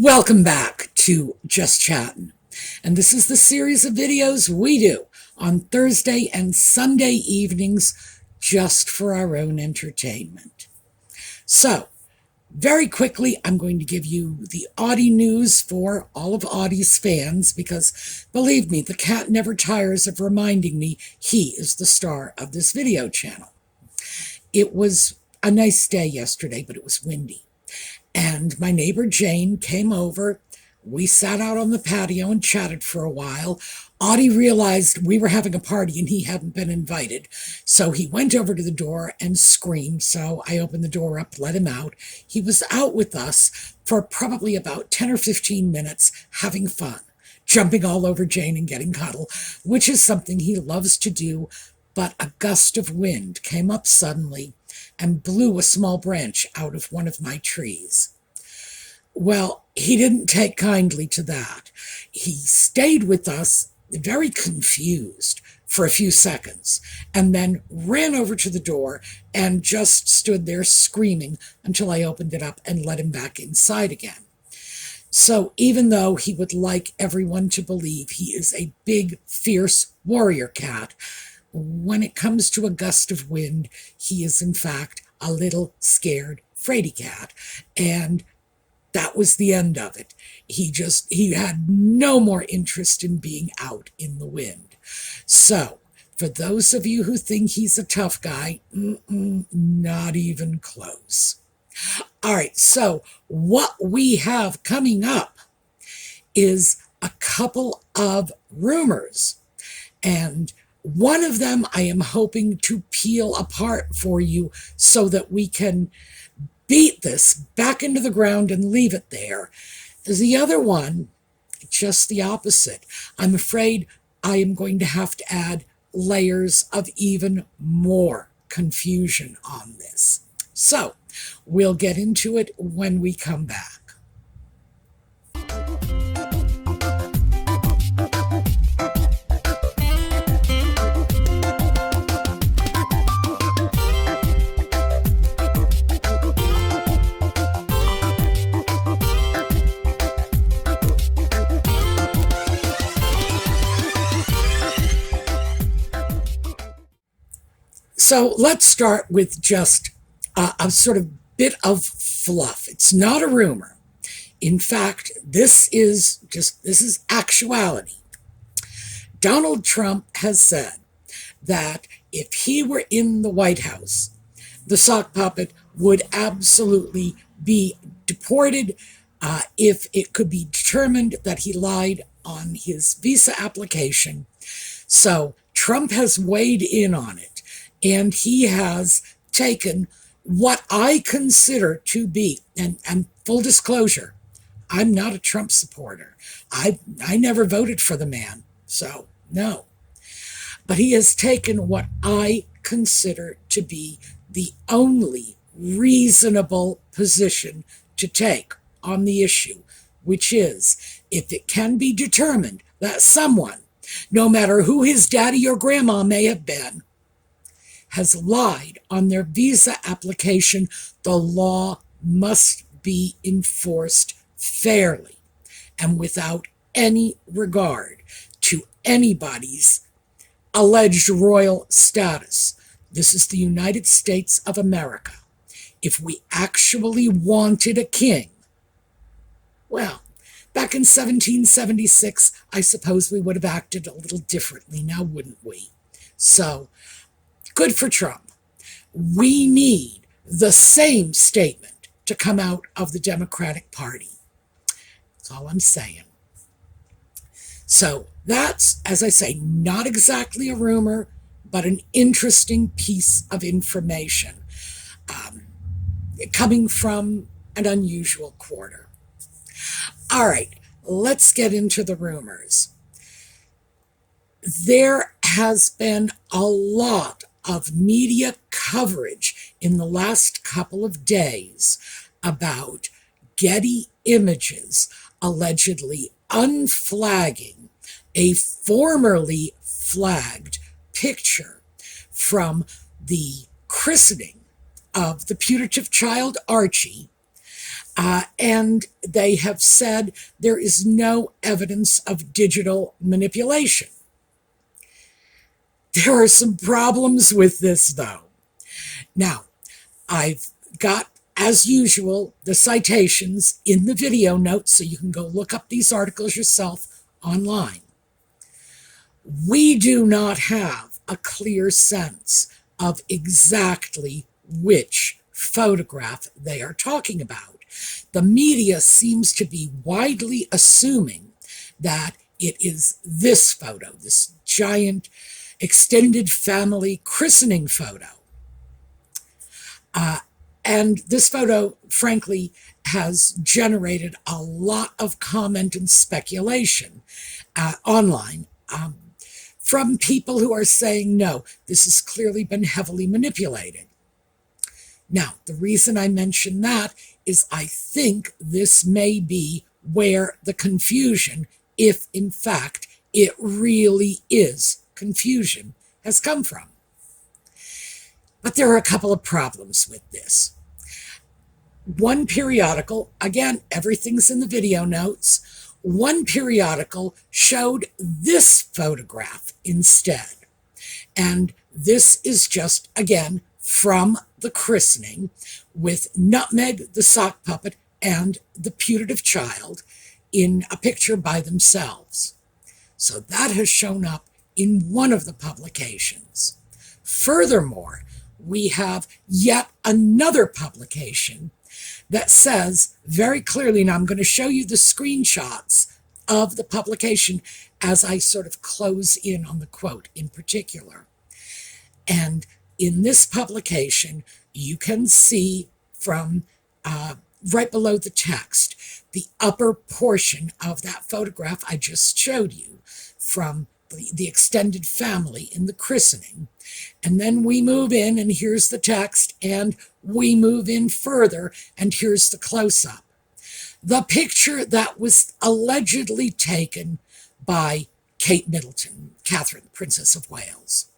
Welcome back to Just Chattin', and this is the series of videos we do on Thursday and Sunday evenings just for our own entertainment. So, very quickly, I'm going to give you the Audie news for all of Audie's fans because, believe me, the cat never tires of reminding me he is the star of this video channel. It was a nice day yesterday, but it was windy. And my neighbor Jane came over. We sat out on the patio and chatted for a while. Audie realized we were having a party and he hadn't been invited. So he went over to the door and screamed. So I opened the door up, let him out. He was out with us for probably about 10 or 15 minutes having fun, jumping all over Jane and getting cuddle, which is something he loves to do. But a gust of wind came up suddenly and blew a small branch out of one of my trees. Well, he didn't take kindly to that. He stayed with us, very confused, for a few seconds, and then ran over to the door and just stood there screaming until I opened it up and let him back inside again. So even though he would like everyone to believe he is a big, fierce warrior cat, when it comes to a gust of wind, he is in fact a little scared fraidy cat, and that was the end of it. He had no more interest in being out in the wind. So, for those of you who think he's a tough guy, not even close. All right, so what we have coming up is a couple of rumors, and one of them I am hoping to peel apart for you so that we can beat this back into the ground and leave it there. The other one, just the opposite. I'm afraid I am going to have to add layers of even more confusion on this. So we'll get into it when we come back. So let's start with just a sort of bit of fluff. It's not a rumor. In fact, this is actuality. Donald Trump has said that if he were in the White House, the sock puppet would absolutely be deported if it could be determined that he lied on his visa application. So Trump has weighed in on it. And he has taken what I consider to be, and full disclosure, I'm not a Trump supporter. I never voted for the man, so no. But he has taken what I consider to be the only reasonable position to take on the issue, which is if it can be determined that someone, no matter who his daddy or grandma may have been, has lied on their visa application, the law must be enforced fairly and without any regard to anybody's alleged royal status. This is the United States of America. If we actually wanted a king, well, back in 1776, I suppose we would have acted a little differently now, wouldn't we? So, good for Trump. We need the same statement to come out of the Democratic Party. That's all I'm saying. So that's, as I say, not exactly a rumor, but an interesting piece of information coming from an unusual quarter. All right, let's get into the rumors. There has been a lot of media coverage in the last couple of days about Getty Images allegedly unflagging a formerly flagged picture from the christening of the putative child Archie And they have said there is no evidence of digital manipulation. There are some problems with this, though. Now, I've got, as usual, the citations in the video notes, so you can go look up these articles yourself online. We do not have a clear sense of exactly which photograph they are talking about. The media seems to be widely assuming that it is this photo, this giant extended family christening photo. And this photo, frankly, has generated a lot of comment and speculation online from people who are saying, no, this has clearly been heavily manipulated. Now, the reason I mention that is I think this may be where the confusion, if in fact it really is confusion, has come from. But there are a couple of problems with this. One periodical, again, everything's in the video notes, one periodical showed this photograph instead. And this is just, again, from the christening with Nutmeg, the sock puppet, and the putative child in a picture by themselves. So that has shown up in one of the publications. Furthermore, we have yet another publication that says very clearly, and I'm going to show you the screenshots of the publication as I sort of close in on the quote in particular. And in this publication, you can see from right below the text, the upper portion of that photograph I just showed you from the extended family in the christening. And then we move in, and here's the text, and we move in further, and here's the close-up. The picture that was allegedly taken by Kate Middleton, Catherine, Princess of Wales.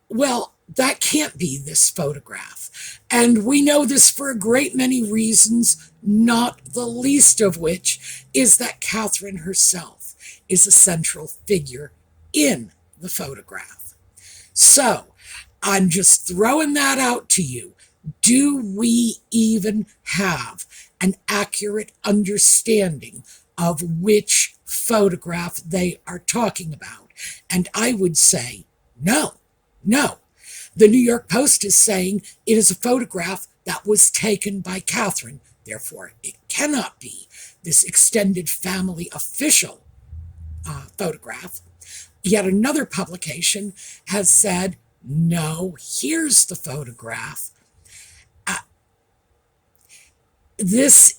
Well, that can't be this photograph. And we know this for a great many reasons, not the least of which is that Catherine herself is a central figure in the photograph. So, I'm just throwing that out to you. Do we even have an accurate understanding of which photograph they are talking about? And I would say, no. The New York Post is saying it is a photograph that was taken by Catherine. Therefore, it cannot be this extended family official photograph. Yet another publication has said, no, here's the photograph. This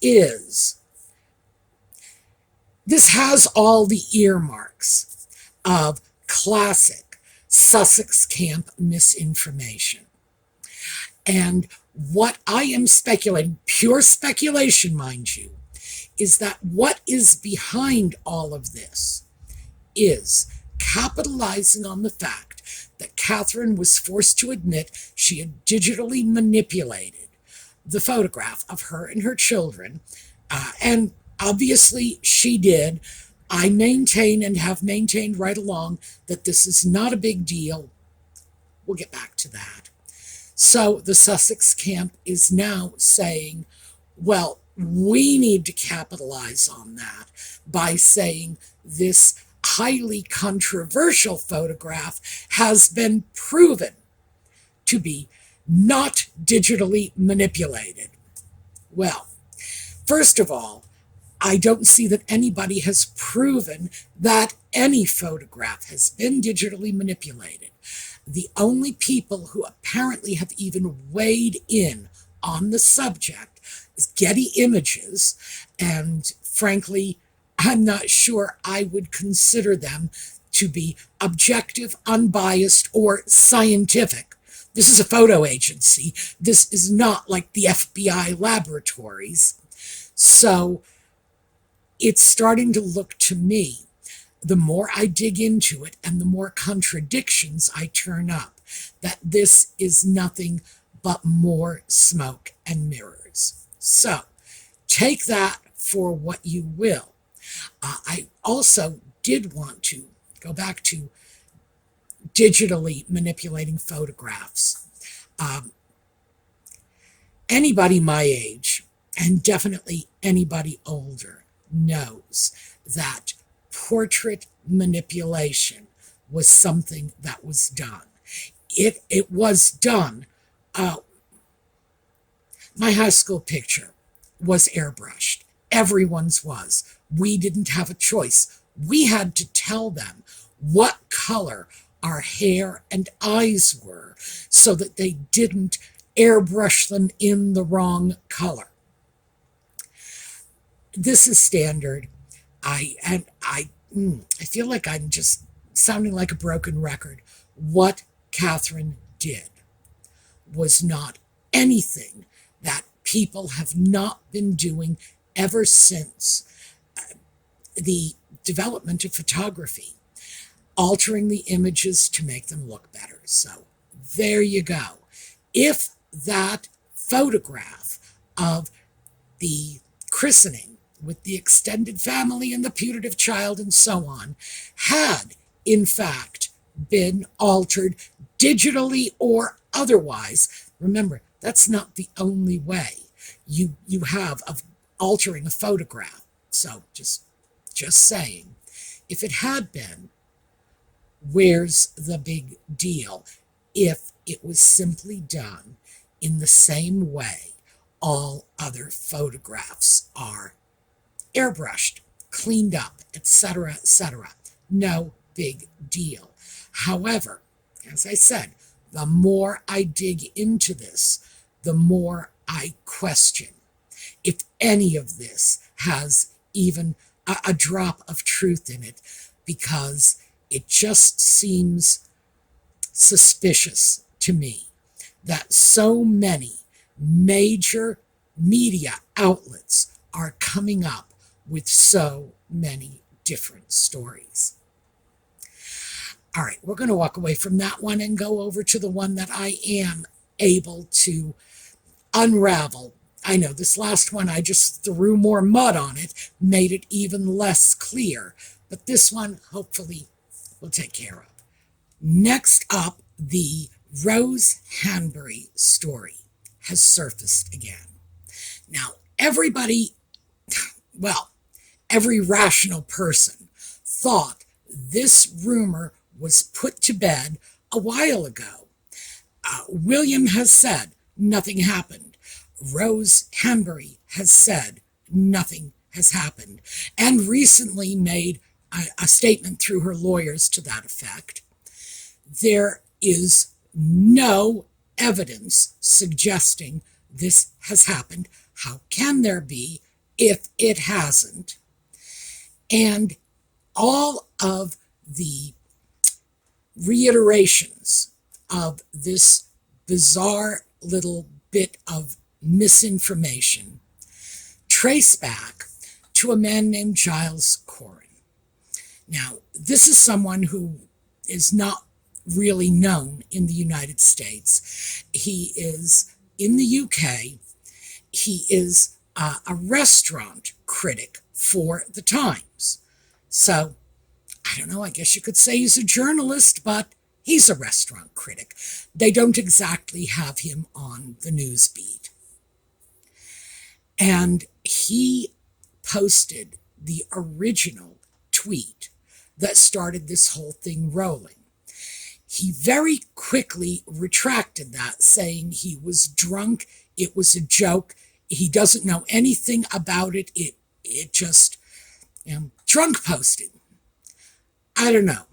has all the earmarks of classic Sussex camp misinformation. And what I am speculating, pure speculation, mind you, is that what is behind all of this is capitalizing on the fact that Catherine was forced to admit she had digitally manipulated the photograph of her and her children, and obviously she did. I maintain and have maintained right along that this is not a big deal. We'll get back to that. So the Sussex camp is now saying, well, we need to capitalize on that by saying this highly controversial photograph has been proven to be not digitally manipulated. Well, first of all, I don't see that anybody has proven that any photograph has been digitally manipulated. The only people who apparently have even weighed in on the subject is Getty Images, and frankly, I'm not sure I would consider them to be objective, unbiased, or scientific. This is a photo agency. This is not like the FBI laboratories. So it's starting to look to me, the more I dig into it and the more contradictions I turn up, that this is nothing but more smoke and mirrors. So take that for what you will. I also did want to go back to digitally manipulating photographs. Anybody my age, and definitely anybody older, knows that portrait manipulation was something that was done. It was done. My high school picture was airbrushed. Everyone's was. We didn't have a choice. We had to tell them what color our hair and eyes were so that they didn't airbrush them in the wrong color. This is standard. I feel like I'm just sounding like a broken record. What Catherine did was not anything that people have not been doing ever since the development of photography, altering the images to make them look better. So there you go. If that photograph of the christening with the extended family and the putative child and so on had, in fact, been altered digitally or otherwise, remember, that's not the only way you have of altering a photograph. So just saying, if it had been, where's the big deal if it was simply done in the same way all other photographs are airbrushed, cleaned up, etc., etc.? No big deal. However, as I said, the more I dig into this, the more I question if any of this has even a drop of truth in it, because it just seems suspicious to me that so many major media outlets are coming up with so many different stories. All right, we're going to walk away from that one and go over to the one that I am able to unravel. I know this last one, I just threw more mud on it, made it even less clear, but this one, hopefully, we'll take care of. Next up, the Rose Hanbury story has surfaced again. Now, everybody, well, every rational person thought this rumor was put to bed a while ago. William has said nothing happened. Rose Hanbury has said nothing has happened, and recently made a statement through her lawyers to that effect. There is no evidence suggesting this has happened. How can there be if it hasn't? And all of the reiterations of this bizarre little bit of misinformation trace back to a man named Giles Coren. Now, this is someone who is not really known in the United States. He is in the UK. He is a restaurant critic for the Times. So, I don't know, I guess you could say he's a journalist, but he's a restaurant critic. They don't exactly have him on the news beat. And he posted the original tweet that started this whole thing rolling. He very quickly retracted that, saying he was drunk, it was a joke, he doesn't know anything about it, it just, drunk posting. I don't know.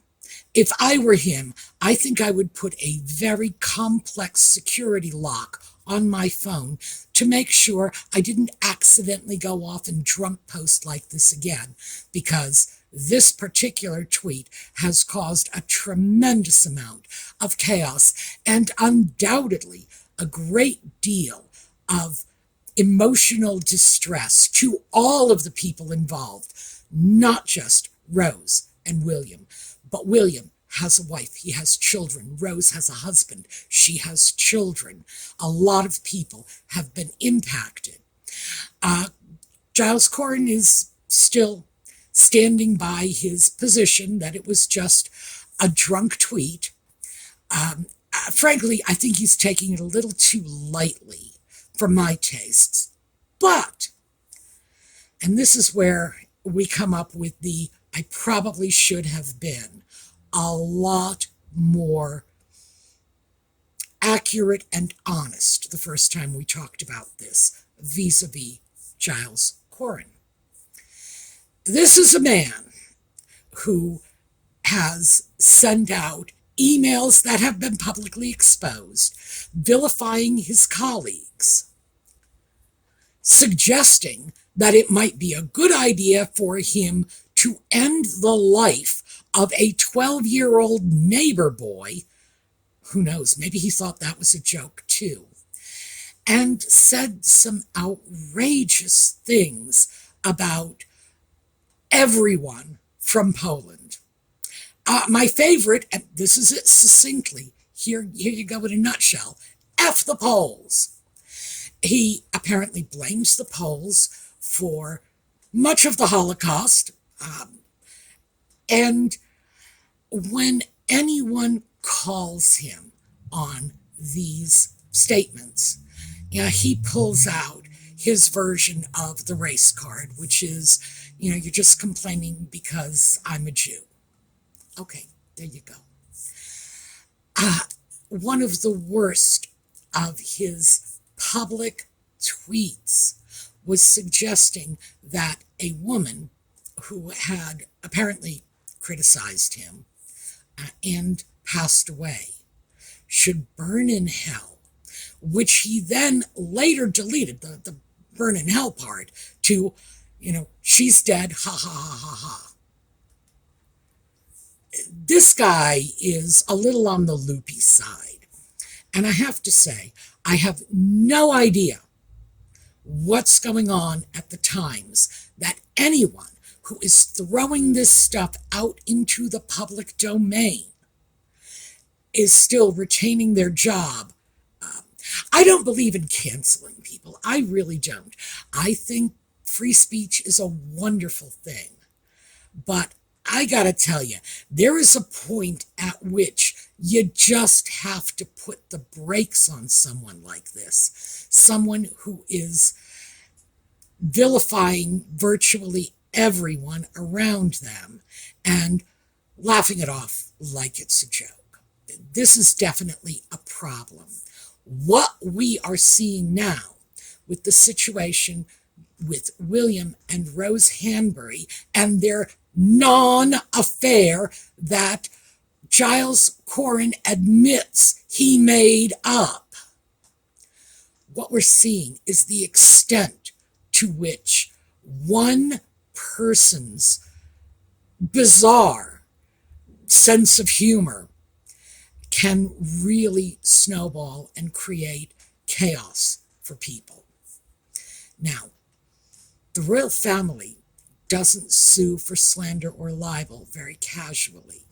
If I were him, I think I would put a very complex security lock on my phone to make sure I didn't accidentally go off and drunk post like this again, because this particular tweet has caused a tremendous amount of chaos and undoubtedly a great deal of emotional distress to all of the people involved, not just Rose and William. But William has a wife, he has children. Rose has a husband, she has children. A lot of people have been impacted. Giles Corrin is still standing by his position that it was just a drunk tweet. Frankly, I think he's taking it a little too lightly for my tastes. But, and this is where we come up with the I probably should have been a lot more accurate and honest the first time we talked about this vis-a-vis Giles Corrin. This is a man who has sent out emails that have been publicly exposed, vilifying his colleagues, suggesting that it might be a good idea for him to end the life of a 12-year-old neighbor boy. Who knows, maybe he thought that was a joke too. And said some outrageous things about everyone from Poland. My favorite, and this is it succinctly, here you go in a nutshell, F the Poles. He apparently blames the Poles for much of the Holocaust. And when anyone calls him on these statements, he pulls out his version of the race card, which is, you're just complaining because I'm a Jew. Okay, there you go. One of the worst of his public tweets was suggesting that a woman who had apparently criticized him and passed away should burn in hell, which he then later deleted, the burn in hell part, to, she's dead, ha ha ha ha ha. This guy is a little on the loopy side. And I have to say, I have no idea what's going on at the Times that anyone who is throwing this stuff out into the public domain is still retaining their job. I don't believe in canceling people. I really don't. I think free speech is a wonderful thing. But I gotta tell you, there is a point at which you just have to put the brakes on someone like this. Someone who is vilifying virtually everyone around them and laughing it off like it's a joke. This is definitely a problem. What we are seeing now with the situation with William and Rose Hanbury and their non-affair that Giles Corrin admits he made up. What we're seeing is the extent to which one person's bizarre sense of humor can really snowball and create chaos for people. Now, the royal family doesn't sue for slander or libel very casually.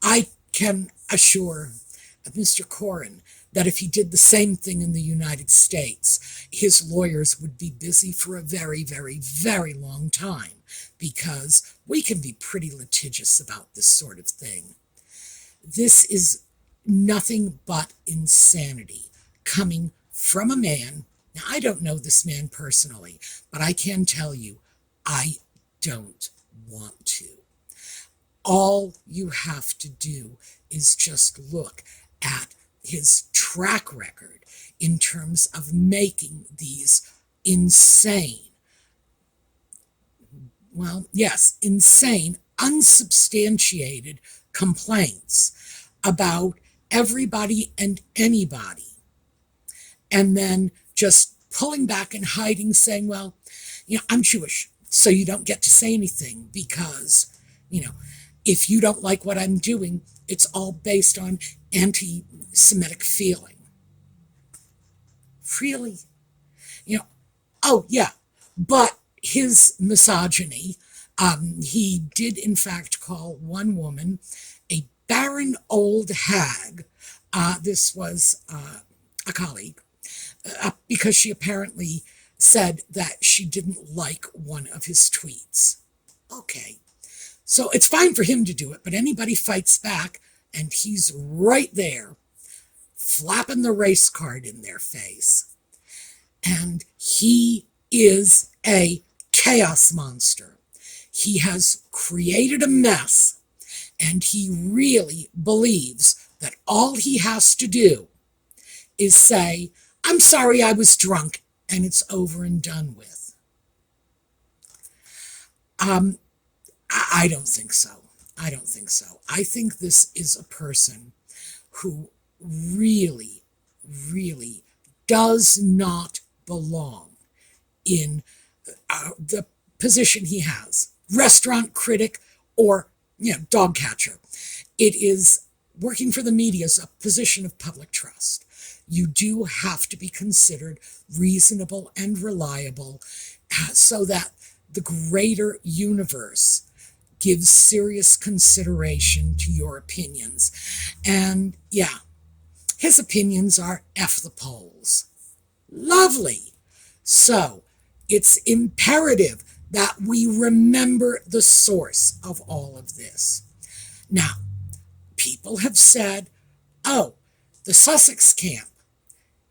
I can assure Mr. Corrin that if he did the same thing in the United States, his lawyers would be busy for a very, very, very long time, because we can be pretty litigious about this sort of thing. This is nothing but insanity coming from a man. Now, I don't know this man personally, but I can tell you, I don't want to. All you have to do is just look at his track record in terms of making these insane, unsubstantiated complaints about everybody and anybody, and then just pulling back and hiding, saying, well, I'm Jewish, so you don't get to say anything because, if you don't like what I'm doing, it's all based on anti-Semitic feeling. Really? Oh yeah, but his misogyny, he did in fact call one woman a barren old hag. This was a colleague, because she apparently said that she didn't like one of his tweets. Okay, so it's fine for him to do it, but anybody fights back, and he's right there, flapping the race card in their face. And he is a chaos monster. He has created a mess, and he really believes that all he has to do is say, "I'm sorry I was drunk," and it's over and done with. I don't think so. I don't think so. I think this is a person who really, really does not belong in the position he has, restaurant critic or dog catcher. It is working for the media is a position of public trust. You do have to be considered reasonable and reliable so that the greater universe gives serious consideration to your opinions. And yeah, his opinions are F the polls. Lovely. So it's imperative that we remember the source of all of this. Now, people have said, oh, the Sussex camp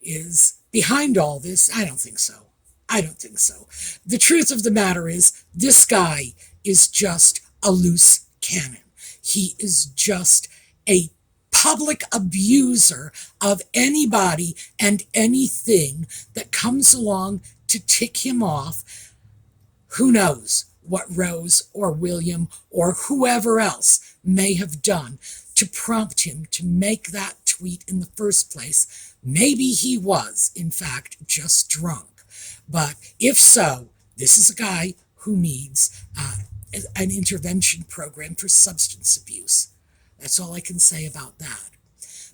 is behind all this. I don't think so. I don't think so. The truth of the matter is, this guy is just a loose cannon. He is just a public abuser of anybody and anything that comes along to tick him off. Who knows what Rose or William or whoever else may have done to prompt him to make that tweet in the first place. Maybe he was, in fact, just drunk. But if so, this is a guy who needs an intervention program for substance abuse. That's all I can say about that.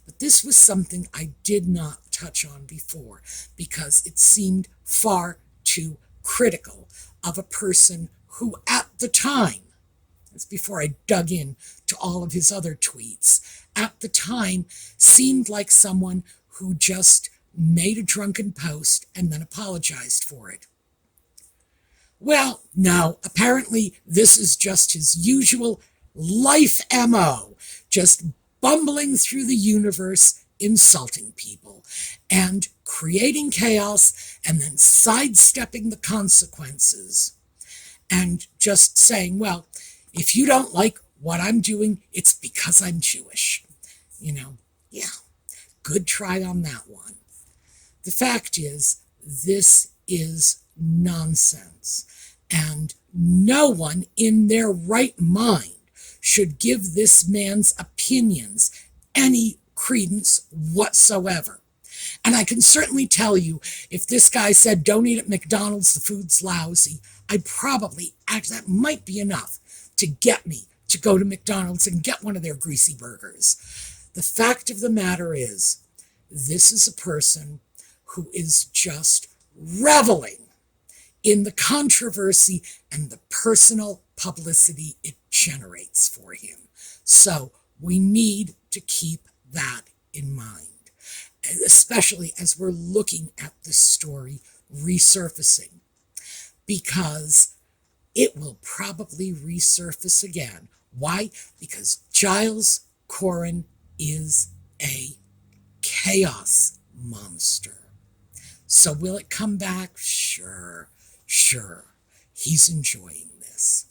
But this was something I did not touch on before because it seemed far too critical of a person who at the time, that's before I dug in to all of his other tweets, at the time seemed like someone who just made a drunken post and then apologized for it. Well, no, apparently this is just his usual life MO, just bumbling through the universe, insulting people, and creating chaos, and then sidestepping the consequences, and just saying, well, if you don't like what I'm doing, it's because I'm Jewish. Yeah, good try on that one. The fact is, this is nonsense, and no one in their right mind should give this man's opinions any credence whatsoever. And I can certainly tell you, if this guy said, "Don't eat at McDonald's, the food's lousy," I'd probably, that might be enough to get me to go to McDonald's and get one of their greasy burgers. The fact of the matter is, this is a person who is just reveling in the controversy and the personal publicity it generates for him. So we need to keep that in mind, especially as we're looking at this story resurfacing, because it will probably resurface again. Why? Because Giles Corrin is a chaos monster. So will it come back? Sure. He's enjoying this.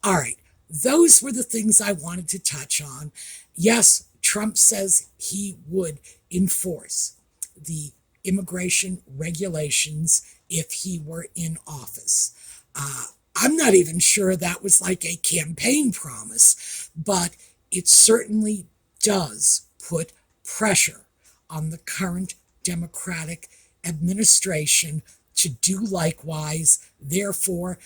All right, those were the things I wanted to touch on. Yes, Trump says he would enforce the immigration regulations if he were in office. I'm not even sure that was like a campaign promise, but it certainly does put pressure on the current Democratic administration to do likewise. Therefore,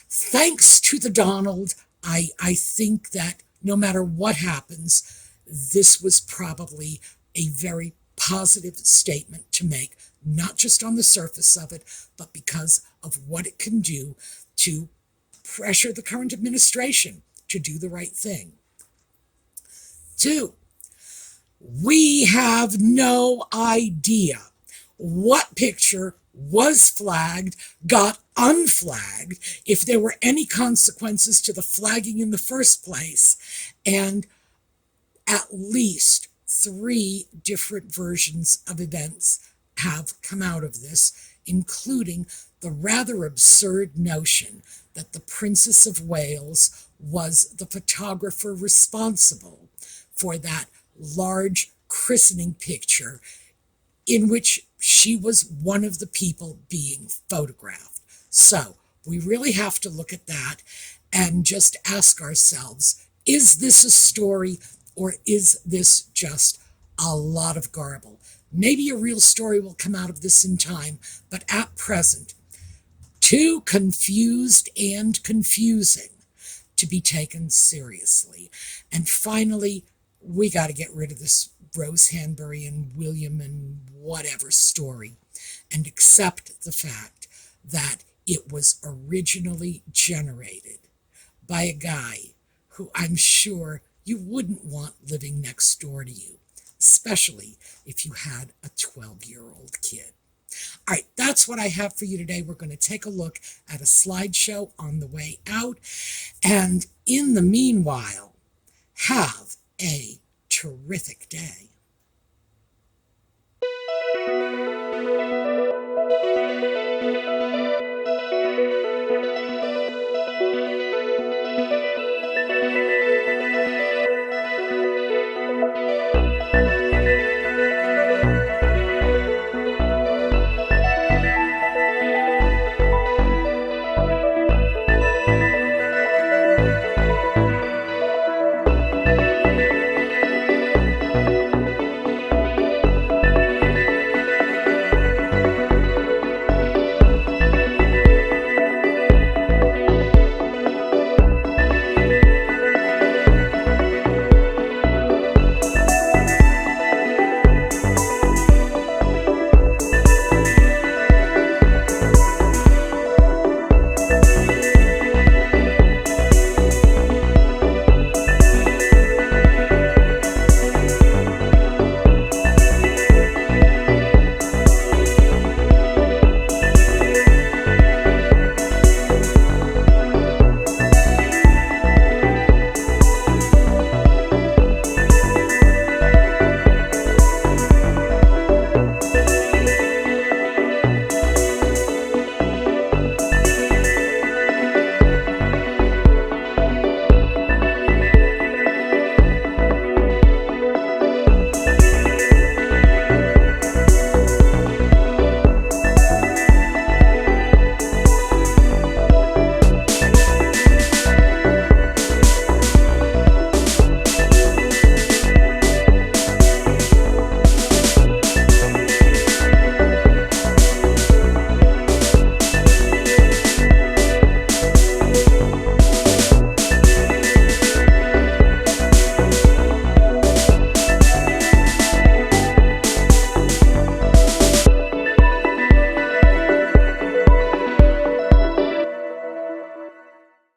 thanks to the Donald, I think that no matter what happens, this was probably a very positive statement to make, not just on the surface of it, but because of what it can do to pressure the current administration to do the right thing. 2, we have no idea what picture was flagged, got unflagged, if there were any consequences to the flagging in the first place, and at least 3 different versions of events have come out of this, including the rather absurd notion that the Princess of Wales was the photographer responsible for that large christening picture in which she was one of the people being photographed. So we really have to look at that and just ask ourselves, is this a story or is this just a lot of garble? Maybe a real story will come out of this in time, but at present, too confused and confusing to be taken seriously. And finally, we got to get rid of this Rose Hanbury and William and whatever story and accept the fact that it was originally generated by a guy who I'm sure you wouldn't want living next door to you, especially if you had a 12-year-old kid. All right, that's what I have for you today. We're going to take a look at a slideshow on the way out. And in the meanwhile, have a terrific day.